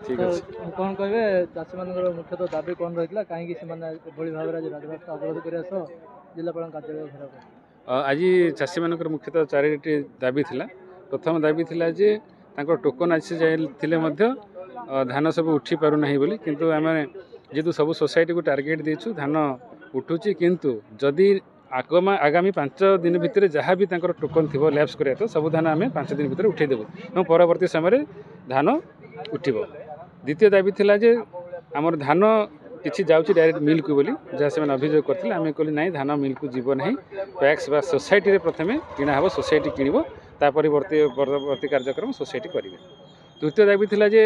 ठीक अच्छे कौन कहे चाषी मान मुख्यतः दाबी कौन रही कहीं भाव राजरास्ता अवरोध करने जिलापाल कार्यालय घेराव आज चाषी मान मुख्यतः चारिटी दाबी थिला। प्रथम दाबी थिला जे तांकर टोकन आसी जाइले धान सब उठी पारुना बोली किंतु आम जेहेतु सब सोसाइटी को टार्गेट देचु धान उठुची किंतु जदि आगामी 5 दिन भितर जहाँ भी टोकन थी लैप्स कर तो सब धान आम 5 दिन भितर उठेदेबू और परवर्ती समय धान उठिब। द्वितीय दाबी थिला जे आमर धान किसी जाऊँगी डायरेक्ट मिल को बोली जहाँ से अभियोग करते आम कहली ना धान मिल को जीव ना पैक्स बा सोसाइटी प्रथम किणा हम सोसाइटी किणव परवर्ती कार्यक्रम सोसाइटी करेंगे। तृतीय दाबी थिला जे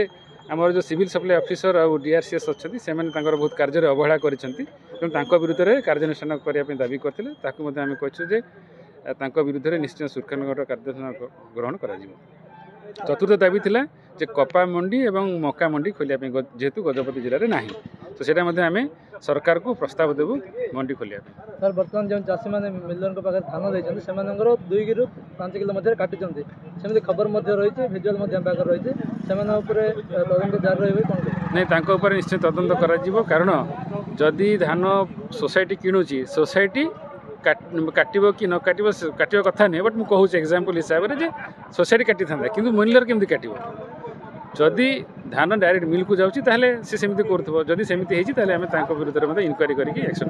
आमर जो सिविल सप्लाई ऑफिसर और DRCS अच्छा से बहुत कार्य अवहेला कर विरुद्ध में कार्यानुष्ठान करने दाबी करते आम कहूँ विरुद्ध में निश्चय सुरक्षानुगत कार्यानुष्ठान ग्रहण कर। चतुर्थ दाबी थिला जे कपा मंडी एवं मका मंडी खोलिया जेहेतु गजपति जिले में ना तो सेटा आम सरकार को प्रस्ताव देवु मंडी खोलिया। सर बर्तमान जो चाषी मैंने मिलर पाखे धान देते से 2 ରୁ 5 किलो मध्य काटि सेमती खबर रही भिजुआल रही तदंत जारी रही कौन नहीं निश्चय तदंत कर कारण जदि धान सोसाइटी किणुची सोसाइटी काटो कि न काटो काटा कथा नहीं बट मुझे एग्जांपल हिसाब से सोसाइटी काटी था कि मिलर केमती काटो जदि धान डायरेक्ट मिल को जाऊँगी ताहले से सेमती करूँ जदि सेमती होती विरुद्ध में इनक्वारी करके एक्शन।